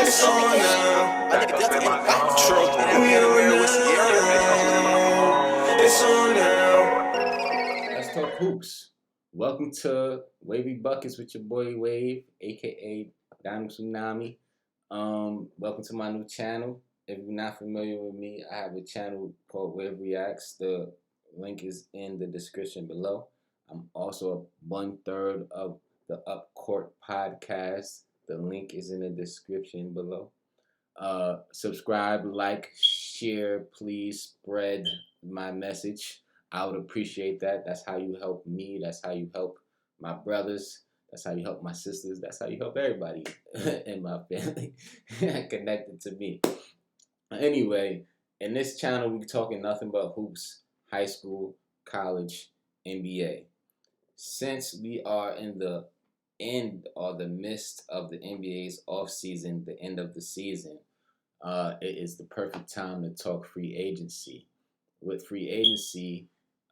It's on now. I nigga definitely in the truck. It's on now. Let's talk hoops. Welcome to Wavy Buckets with your boy Wave, aka Diamond Tsunami. Welcome to my new channel. If you're not familiar with me, I have a channel called Wave Racts. The link is in the description below. I'm also 1/3 of the Up Court podcast. The link is in the description below. Subscribe, like, share, please spread my message. I would appreciate that. That's how you help me. That's how you help my brothers. That's how you help my sisters. That's how you help everybody in my family connected to me. Anyway, in this channel, we're talking nothing but hoops, high school, college, NBA. Since we are in the end or the midst of the NBA's off season, the end of the season, it is the perfect time to talk free agency. With free agency,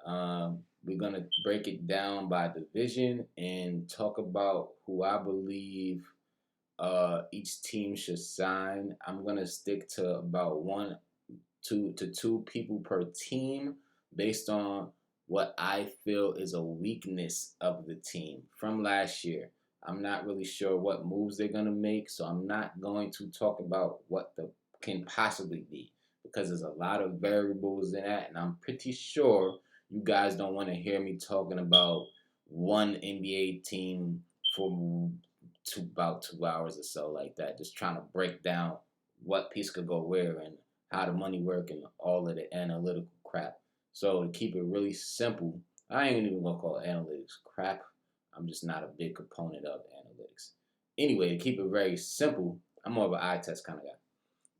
we're going to break it down by division and talk about who I believe each team should sign. I'm going to stick to about 1 to 2 people per team based on what I feel is a weakness of the team from last year. I'm not really sure what moves they're going to make, so I'm not going to talk about what the can possibly be because there's a lot of variables in that, and I'm pretty sure you guys don't want to hear me talking about one NBA team for about 2 hours or so like that, just trying to break down what piece could go where and how the money work and all of the analytical crap. So to keep it really simple, I ain't even going to call it analytics crap. I'm just not a big component of analytics. Anyway, to keep it very simple, I'm more of an eye test kind of guy.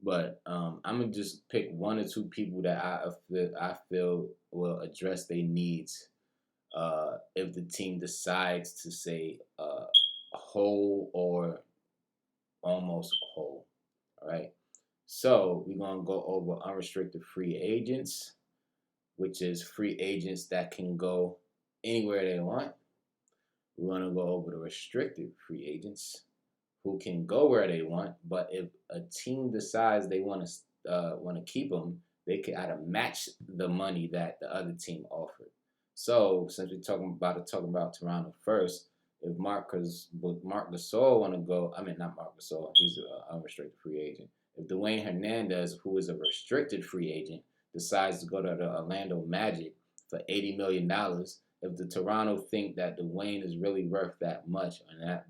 But I'm going to just pick 1 or 2 people that I feel will address their needs if the team decides to say whole or almost whole. All right. So we're going to go over unrestricted free agents, which is free agents that can go anywhere they want. We're going to go over the restricted free agents who can go where they want, but if a team decides they want to keep them, they can either match the money that the other team offered. So since we're talking about Toronto first, if Marc Gasol want to go, not Marc Gasol, he's an unrestricted free agent. If Dwayne Hernandez, who is a restricted free agent, decides to go to the Orlando Magic for $80 million, if the Toronto think that Dwayne is really worth that much and that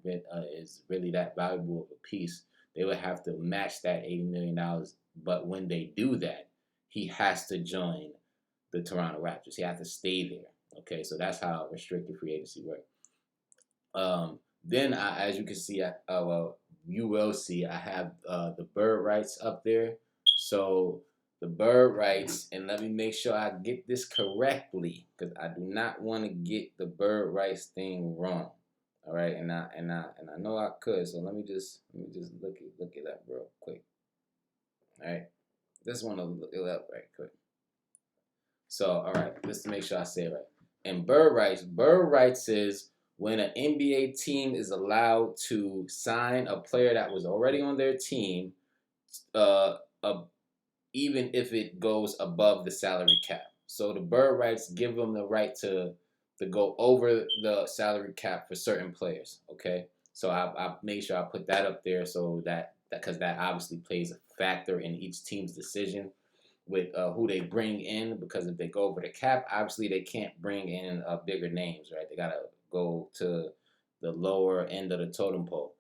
is really that valuable of a piece, they would have to match that $80 million. But when they do that, he has to join the Toronto Raptors. He has to stay there. Okay, so that's how restricted free agency works. Then, as you can see, you will see, I have the bird rights up there. So the bird rights, and let me make sure I get this correctly because I do not want to get the bird rights thing wrong. All right, and I know I could, so let me just look it up real quick. All right, just want to look it up right quick. So all right, just to make sure I say it right. And bird rights is when an NBA team is allowed to sign a player that was already on their team, even if it goes above the salary cap. So the bird rights give them the right to go over the salary cap for certain players. Okay, so I made sure I put that up there so that because that obviously plays a factor in each team's decision with who they bring in, because if they go over the cap, obviously they can't bring in bigger names, right? They gotta go to the lower end of the totem pole.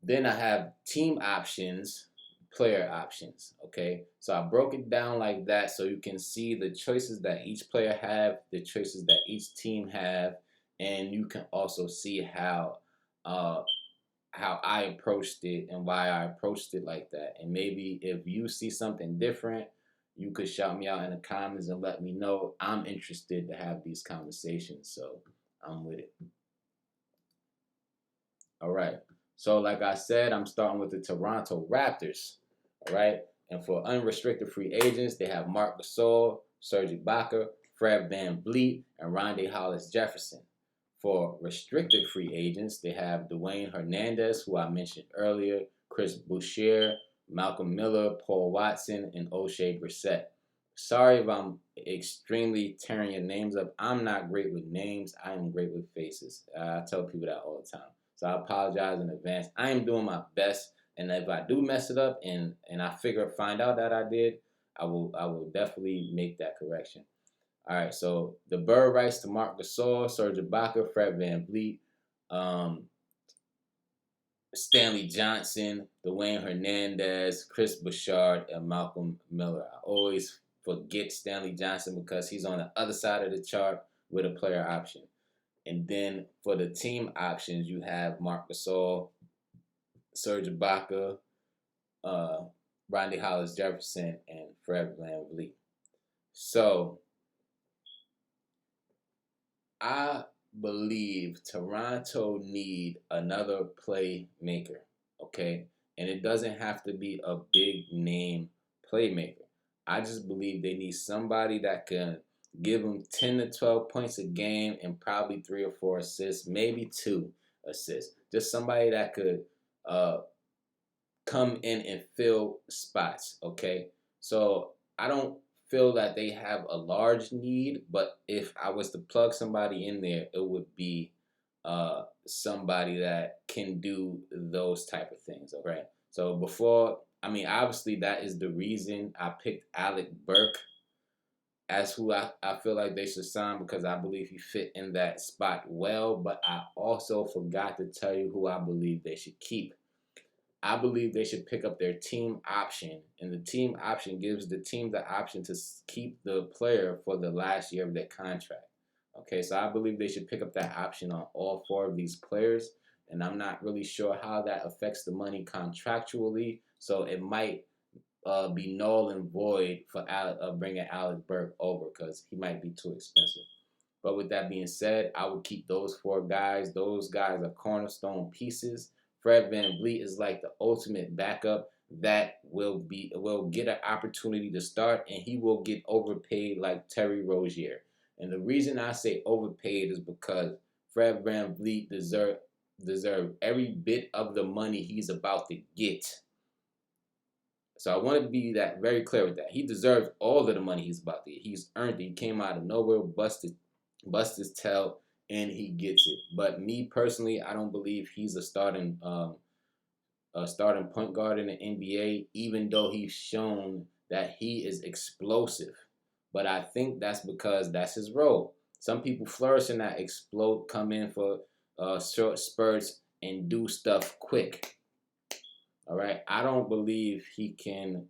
Then I have team options, player options. Okay, so I broke it down like that so you can see the choices that each player have, the choices that each team have, and you can also see how I approached it and why I approached it like that. And maybe if you see something different, you could shout me out in the comments and let me know. I'm interested to have these conversations, so I'm with it. All right. So like I said, I'm starting with the Toronto Raptors. All right. And for unrestricted free agents, they have Marc Gasol, Serge Ibaka, Fred VanVleet, and Rondae Hollis-Jefferson. For restricted free agents, they have Dwayne Hernandez, who I mentioned earlier, Chris Boucher, Malcolm Miller, Paul Watson, and O'Shea Brissett. Sorry if I'm extremely tearing your names up. I'm not great with names. I am great with faces. I tell people that all the time. So I apologize in advance. I am doing my best, and if I do mess it up and I find out that I did, I will definitely make that correction. All right, so the bird rights to Marc Gasol, Serge Ibaka, Fred VanVleet, Stanley Johnson, Dwayne Hernandez, Chris Bouchard, and Malcolm Miller. I always forget Stanley Johnson because he's on the other side of the chart with a player option. And then for the team options, you have Marc Gasol, Serge Ibaka, Rondae Hollis Jefferson, and Fred VanVleet. So I believe Toronto need another playmaker, okay? And it doesn't have to be a big name playmaker. I just believe they need somebody that can give them 10 to 12 points a game and probably 3 or 4 assists, maybe 2 assists. Just somebody that could come in and fill spots, okay? So I don't feel that they have a large need, but if I was to plug somebody in there, it would be somebody that can do those type of things, okay? So obviously that is the reason I picked Alec Burke as who I feel like they should sign because I believe he fit in that spot well, but I also forgot to tell you who I believe they should keep. I believe they should pick up their team option, and the team option gives the team the option to keep the player for the last year of their contract. Okay, so I believe they should pick up that option on all 4 of these players, and I'm not really sure how that affects the money contractually, so it might be null and void for bringing Alec Burke over because he might be too expensive. But with that being said, I would keep those 4 guys. Those guys are cornerstone pieces. Fred VanVleet is like the ultimate backup that will get an opportunity to start, and he will get overpaid like Terry Rozier. And the reason I say overpaid is because Fred VanVleet deserve every bit of the money he's about to get. So I want to be that very clear with that. He deserves all of the money he's about to get. He's earned it. He came out of nowhere, bust his tail, and he gets it. But me personally, I don't believe he's a starting point guard in the NBA, even though he's shown that he is explosive. But I think that's because that's his role. Some people flourish in that explode, come in for short spurts, and do stuff quick. All right, I don't believe he can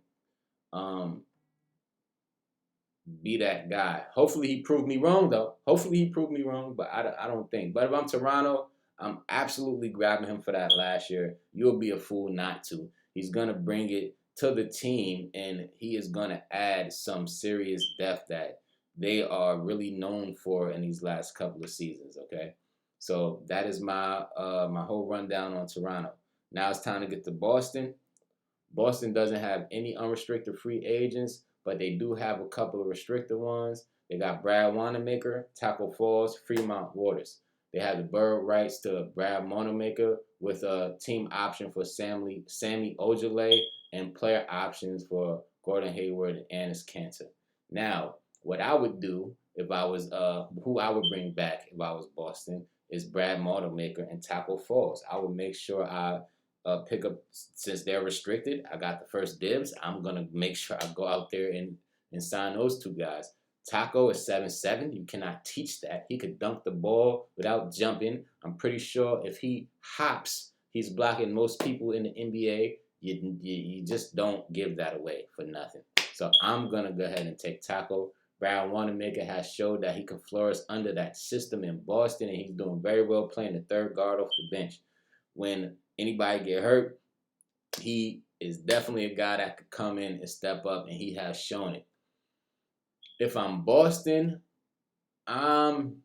be that guy. Hopefully he proved me wrong, though. But I don't think. But if I'm Toronto, I'm absolutely grabbing him for that last year. You'll be a fool not to. He's going to bring it to the team, and he is going to add some serious depth that they are really known for in these last couple of seasons, okay? So that is my my whole rundown on Toronto. Now it's time to get to Boston. Boston doesn't have any unrestricted free agents, but they do have a couple of restricted ones. They got Brad Wanamaker, Taco Falls, Fremont Waters. They have the bird rights to Brad Wanamaker with a team option for Sammy Ojeleye and player options for Gordon Hayward and Anis Kanter. Now, what I would do if I was who I would bring back if I was Boston is Brad Wanamaker and Taco Falls. I would make sure I pick up, since they're restricted, I got the first dibs. I'm going to make sure I go out there and sign those 2 guys. Taco is 7'7". You cannot teach that. He could dunk the ball without jumping. I'm pretty sure if he hops, he's blocking most people in the NBA. You just don't give that away for nothing. So I'm going to go ahead and take Taco. Brad Wanamaker has showed that he can flourish under that system in Boston, and he's doing very well playing the 3rd guard off the bench. When anybody get hurt, he is definitely a guy that could come in and step up, and he has shown it. If I'm Boston, I'm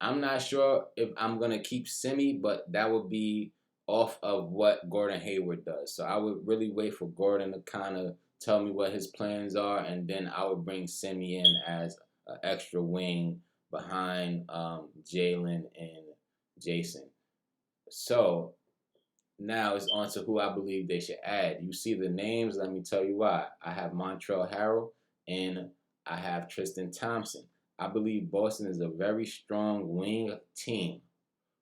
not sure if I'm going to keep Semi, but that would be off of what Gordon Hayward does. So I would really wait for Gordon to kind of tell me what his plans are, and then I would bring Semi in as an extra wing behind Jalen and Jason. So Now it's on to who I believe they should add. You see the names, let me tell you why. I have Montrezl Harrell and I have Tristan Thompson. I believe Boston is a very strong wing team.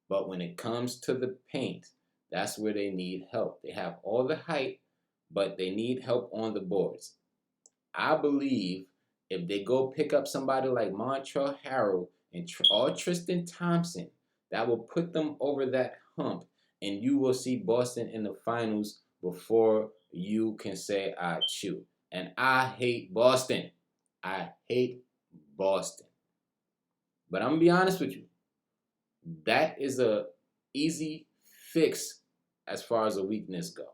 But when it comes to the paint, that's where they need help. They have all the height, but they need help on the boards. I believe if they go pick up somebody like Montrezl Harrell or Tristan Thompson, that will put them over that hump, and you will see Boston in the finals before you can say I chew. And I hate Boston. I hate Boston. But I'm gonna be honest with you. That is a easy fix as far as a weakness go,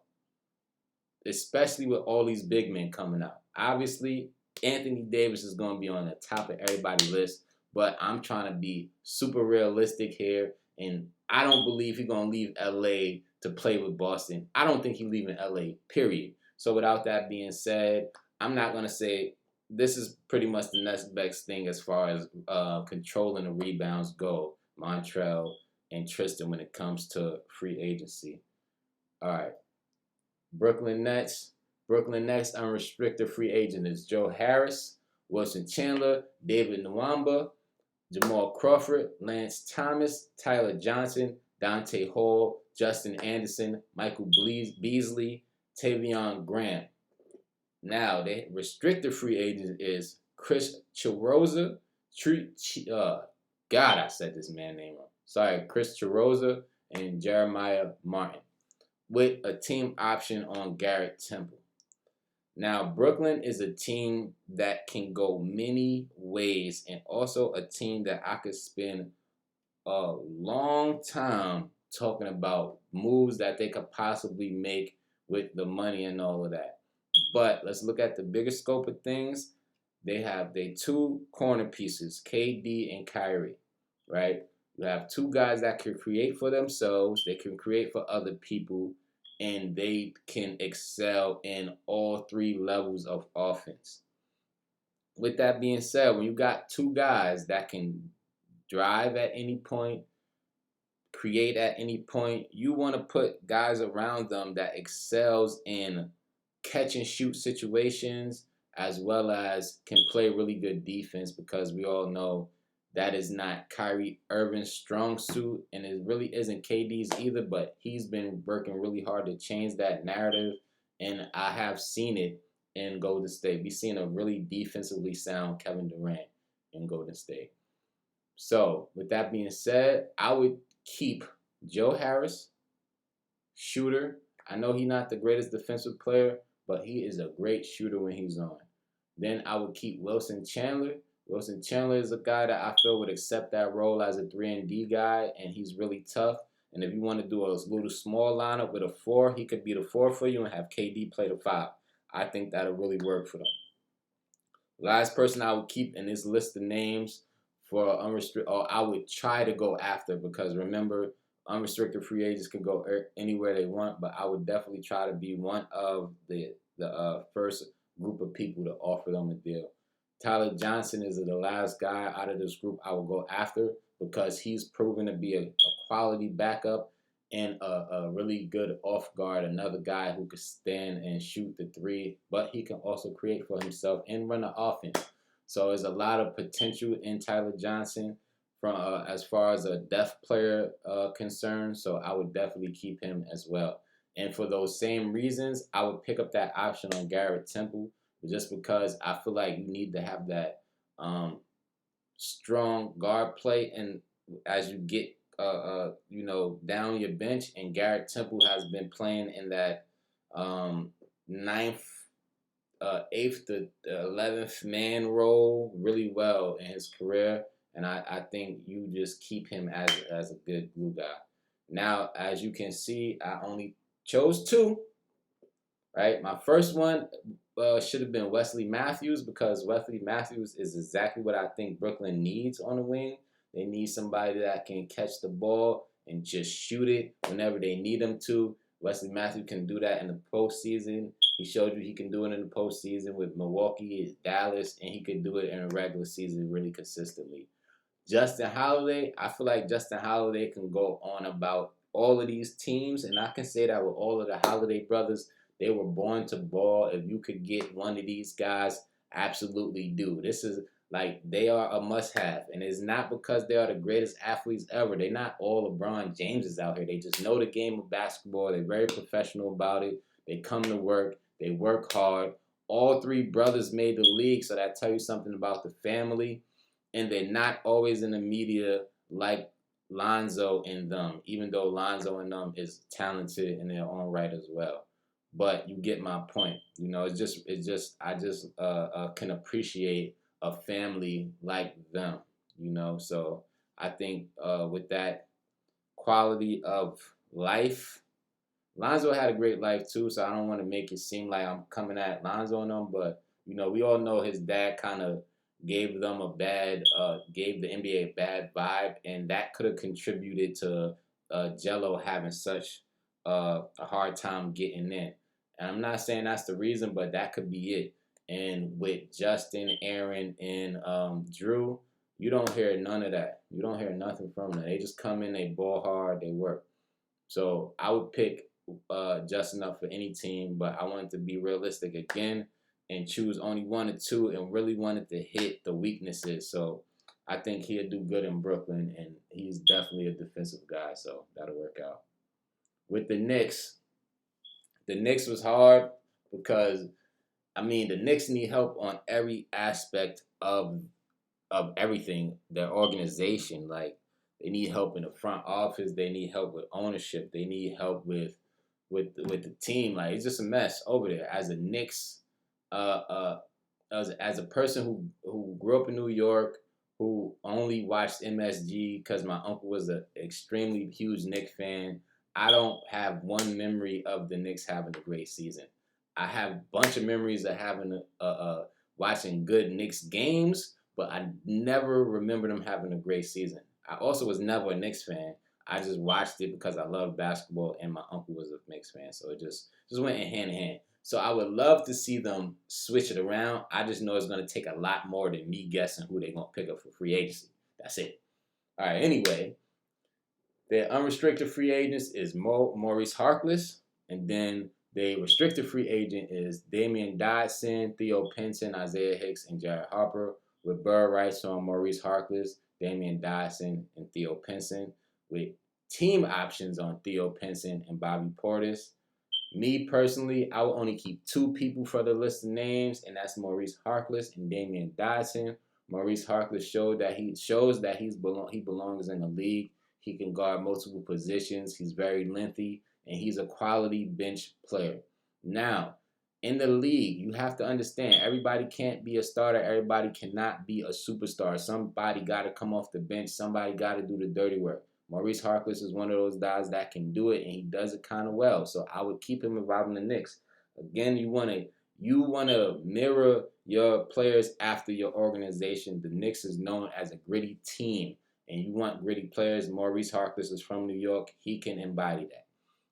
especially with all these big men coming out. Obviously, Anthony Davis is going to be on the top of everybody's list, but I'm trying to be super realistic here, and I don't believe he's going to leave LA to play with Boston. I don't think he's leaving LA, period. So without that being said, I'm not going to say this is pretty much the next best thing as far as controlling the rebounds go, Montrell and Tristan, when it comes to free agency. All right. Brooklyn Nets. Brooklyn Nets unrestricted free agent is Joe Harris, Wilson Chandler, David Nwamba, Jamal Crawford, Lance Thomas, Tyler Johnson, Dante Hall, Justin Anderson, Michael Beasley, Tavion Graham. Now, the restricted free agent is Chris Chiroza. God, I said this man's name wrong. Sorry, Chris Chiroza and Jeremiah Martin, with a team option on Garrett Temple. Now, Brooklyn is a team that can go many ways, and also a team that I could spend a long time talking about moves that they could possibly make with the money and all of that. But let's look at the bigger scope of things. They have their two corner pieces, KD and Kyrie, right? You have two guys that can create for themselves, they can create for other people, and they can excel in all three levels of offense. With that being said, when you got two guys that can drive at any point, create at any point, you want to put guys around them that excels in catch and shoot situations, as well as can play really good defense, because we all know that is not Kyrie Irving's strong suit, and it really isn't KD's either, but he's been working really hard to change that narrative, and I have seen it in Golden State. We've seen a really defensively sound Kevin Durant in Golden State. So, with that being said, I would keep Joe Harris, shooter. I know he's not the greatest defensive player, but he is a great shooter when he's on. Then I would keep Wilson Chandler. Wilson Chandler is a guy that I feel would accept that role as a 3-and-D guy, and he's really tough. And if you want to do a little small lineup with a 4, he could be the 4 for you and have KD play the 5. I think that'll really work for them. Last person I would keep in this list of names for unrestricted, or I would try to go after, because remember, unrestricted free agents can go anywhere they want, but I would definitely try to be one of the first group of people to offer them a deal. Tyler Johnson is the last guy out of this group I will go after, because he's proven to be a quality backup and a really good off guard, another guy who could stand and shoot the 3, but he can also create for himself and run the offense. So there's a lot of potential in Tyler Johnson from as far as a depth player concerned. So I would definitely keep him as well. And for those same reasons, I would pick up that option on Garrett Temple, just because I feel like you need to have that strong guard play, and as you get down your bench, and Garrett Temple has been playing in that 9th, 8th to 11th man role really well in his career, and I think you just keep him as a good glue guy. Now, as you can see, I only chose 2. Right, my first one should have been Wesley Matthews, because Wesley Matthews is exactly what I think Brooklyn needs on the wing. They need somebody that can catch the ball and just shoot it whenever they need him to. Wesley Matthews can do that in the postseason. He showed you he can do it in the postseason with Milwaukee, Dallas, and he can do it in a regular season really consistently. Justin Holiday, I feel like Justin Holiday can go on about all of these teams, and I can say that with all of the Holiday brothers, they were born to ball. If you could get one of these guys, absolutely do. This is like they are a must-have, and it's not because they are the greatest athletes ever. They're not all LeBron Jameses out here. They just know the game of basketball. They're very professional about it. They come to work. They work hard. All three brothers made the league, so that tell you something about the family. And they're not always in the media like Lonzo and them, even though Lonzo and them is talented in their own right as well. But you get my point. You know, I just can appreciate a family like them. You know, so I think with that quality of life, Lonzo had a great life too. So I don't want to make it seem like I'm coming at Lonzo and them, but you know, we all know his dad kind of gave the NBA a bad vibe, and that could have contributed to Jello having such a hard time getting in. And I'm not saying that's the reason, but that could be it. And with Justin, Aaron, and Drew, you don't hear none of that. You don't hear nothing from them. They just come in, they ball hard, they work. So I would pick Justin up for any team, but I wanted to be realistic again and choose only one or two and really wanted to hit the weaknesses. So I think he'll do good in Brooklyn, and he's definitely a defensive guy, so that'll work out. With the Knicks was hard because, I mean, the Knicks need help on every aspect of everything, their organization. Like they need help in the front office, they need help with ownership, they need help with the team. Like it's just a mess over there. As a Knicks, as a person who grew up in New York, who only watched MSG because my uncle was an extremely huge Knicks fan, I don't have one memory of the Knicks having a great season. I have a bunch of memories of having watching good Knicks games, but I never remember them having a great season. I also was never a Knicks fan. I just watched it because I love basketball and my uncle was a Knicks fan, so it just went in hand in hand. So I would love to see them switch it around. I just know it's going to take a lot more than me guessing who they're going to pick up for free agency. That's it. All right, anyway, their unrestricted free agents is Maurice Harkless, and then the restricted free agent is Damian Dodson, Theo Pinson, Isaiah Hicks, and Jared Harper, with bird rights on Maurice Harkless, Damian Dodson, and Theo Pinson, with team options on Theo Pinson and Bobby Portis. Me personally, I will only keep two people for the list of names, and that's Maurice Harkless and Damian Dodson. Maurice Harkless shows that he belongs in the league. He can guard multiple positions. He's very lengthy, and he's a quality bench player. Now, in the league, you have to understand everybody can't be a starter. Everybody cannot be a superstar. Somebody got to come off the bench. Somebody got to do the dirty work. Maurice Harkless is one of those guys that can do it, and he does it kind of well. So I would keep him involved in the Knicks. Again, you want to mirror your players after your organization. The Knicks is known as a gritty team, and you want gritty players. Maurice Harkless is from New York. He can embody that.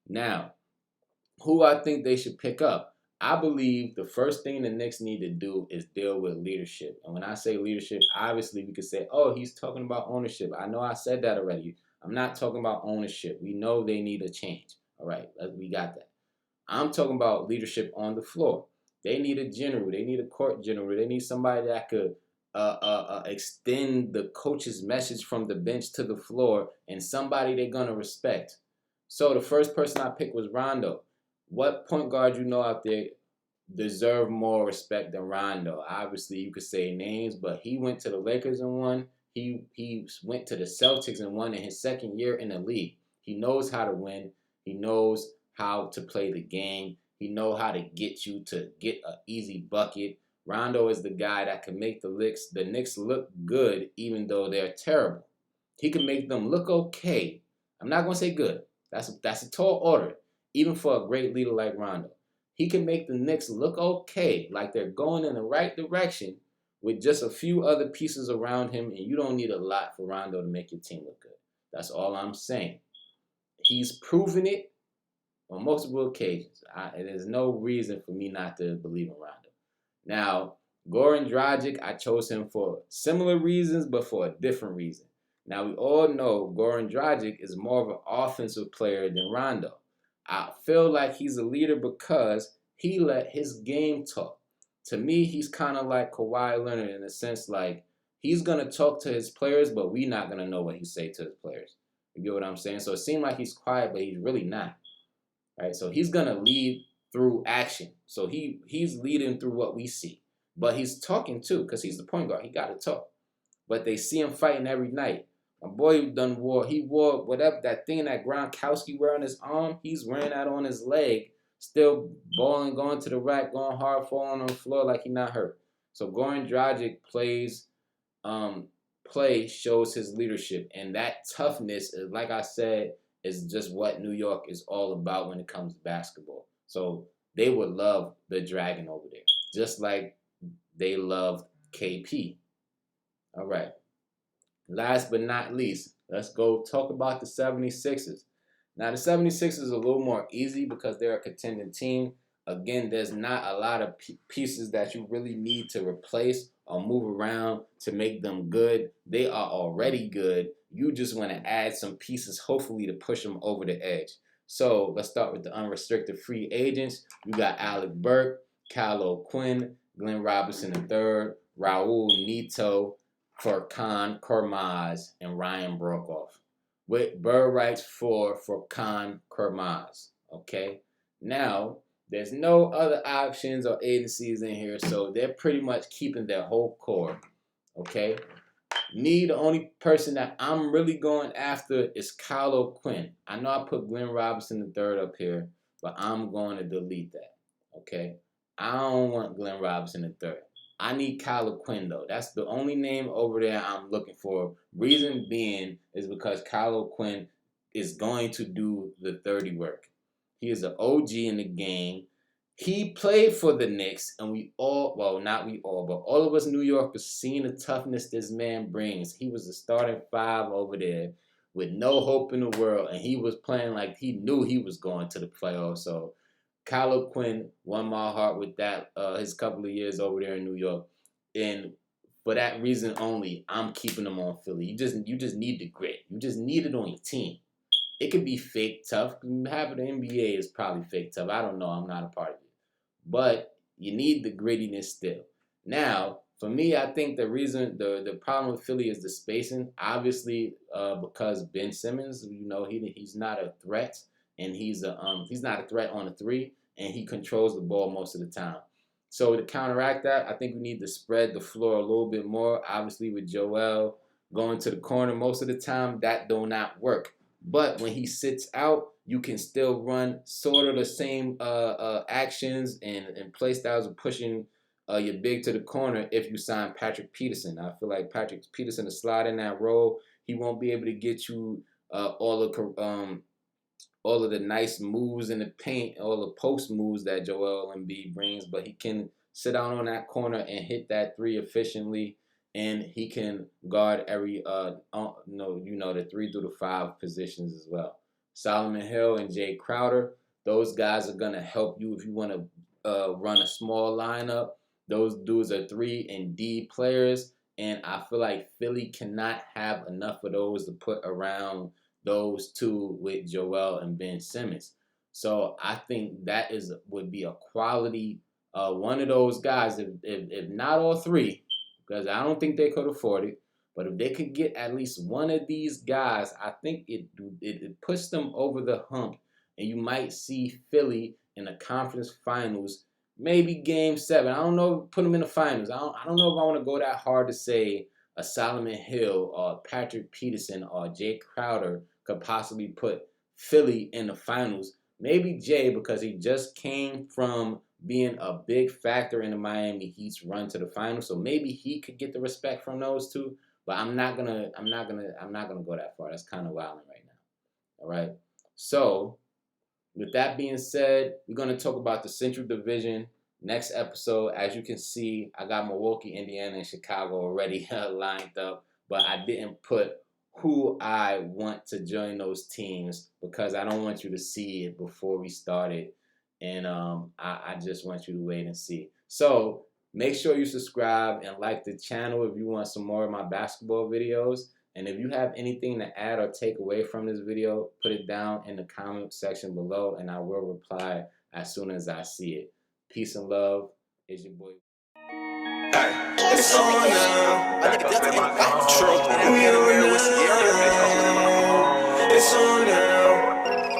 Now, who I think they should pick up. I believe the first thing the Knicks need to do is deal with leadership. And when I say leadership, obviously we could say, oh, he's talking about ownership. I know I said that already. I'm not talking about ownership. We know they need a change. All right, we got that. I'm talking about leadership on the floor. They need a general. They need a court general. They need somebody that could extend the coach's message from the bench to the floor, and somebody they're going to respect. So the first person I picked was Rondo. What point guard you know out there deserve more respect than Rondo? Obviously, you could say names, but he went to the Lakers and won. He went to the Celtics and won in his second year in the league. He knows how to win. He knows how to play the game. He knows how to get you to get an easy bucket. Rondo is the guy that can make the Knicks look good even though they're terrible. He can make them look okay. I'm not going to say good. That's a tall order, even for a great leader like Rondo. He can make the Knicks look okay, like they're going in the right direction with just a few other pieces around him, and you don't need a lot for Rondo to make your team look good. That's all I'm saying. He's proven it on multiple occasions. There's no reason for me not to believe in Rondo. Now, Goran Dragic, I chose him for similar reasons, but for a different reason. Now, we all know Goran Dragic is more of an offensive player than Rondo. I feel like he's a leader because he let his game talk. To me, he's kind of like Kawhi Leonard in a sense, like he's going to talk to his players, but we not going to know what he say to his players. You get what I'm saying? So it seemed like he's quiet, but he's really not. Right? So he's going to lead through action. So he's leading through what we see. But he's talking too because he's the point guard. He got to talk. But they see him fighting every night. My boy he wore whatever, that thing that Gronkowski wear on his arm, he's wearing that on his leg, still balling, going to the rack, going hard, falling on the floor like he not hurt. So Goran Dragic shows his leadership. And that toughness, like I said, is just what New York is all about when it comes to basketball. So they would love the Dragon over there, just like they loved KP. All right. Last but not least, let's go talk about the 76ers. Now, the 76ers is a little more easy because they're a contending team. Again, there's not a lot of pieces that you really need to replace or move around to make them good. They are already good. You just want to add some pieces, hopefully, to push them over the edge. So let's start with the unrestricted free agents. You got Alec Burke, Kyle O'Quinn, Glenn Robinson III, Raul Neto, Furkan Korkmaz, and Ryan Broekhoff, with bird rights for Furkan Korkmaz. Okay? Now, there's no other options or agencies in here, so they're pretty much keeping their whole core. Okay? The only person that I'm really going after is Kyle O'Quinn. I know I put Glenn Robinson III up here, but I'm going to delete that. Okay? I don't want Glenn Robinson III. I need Kyle O'Quinn, though. That's the only name over there I'm looking for. Reason being is because Kyle O'Quinn is going to do the 30 work. He is an OG in the game. He played for the Knicks, and not we all, but all of us New Yorkers seen the toughness this man brings. He was the starting five over there with no hope in the world, and he was playing like he knew he was going to the playoffs. So Kyle O'Quinn won my heart with that his couple of years over there in New York, and for that reason only, I'm keeping him on Philly. You just need the grit. You just need it on your team. It could be fake tough. Half of the NBA is probably fake tough. I don't know. I'm not a part of it. But you need the grittiness still. Now, for me, I think the problem with Philly is the spacing. Obviously, because Ben Simmons, he's not a threat, and he's not a threat on the three, and he controls the ball most of the time. So to counteract that, I think we need to spread the floor a little bit more. Obviously, with Joel going to the corner most of the time, that do not work. But when he sits out, you can still run sort of the same actions and play styles of pushing your big to the corner if you sign Patrick Peterson. I feel like Patrick Peterson to slide in that role. He won't be able to get you all of the nice moves in the paint, all the post moves that Joel Embiid brings, but he can sit down on that corner and hit that three efficiently, and he can guard every the 3 through the 5 positions as well. Solomon Hill and Jay Crowder, those guys are gonna help you if you want to run a small lineup. Those dudes are 3 and D players, and I feel like Philly cannot have enough of those to put around those two with Joel and Ben Simmons. So I think that would be a quality one of those guys, if not all 3, because I don't think they could afford it. But if they could get at least one of these guys, I think it puts them over the hump, and you might see Philly in the conference finals, maybe Game 7. I don't know, put them in the finals. I don't know if I want to go that hard to say a Solomon Hill or Patrick Peterson or Jay Crowder could possibly put Philly in the finals. Maybe Jay, because he just came from being a big factor in the Miami Heat's run to the finals, so maybe he could get the respect from those two. But I'm not gonna go that far. That's kind of wilding right now. All right. So with that being said, we're gonna talk about the Central Division next episode. As you can see, I got Milwaukee, Indiana, and Chicago already lined up, but I didn't put who I want to join those teams because I don't want you to see it before we started, and I just want you to wait and see. So make sure you subscribe and like the channel if you want some more of my basketball videos. And if you have anything to add or take away from this video, put it down in the comment section below, and I will reply as soon as I see it. Peace and love. It's your boy. Hey, it's on now. True. We on now.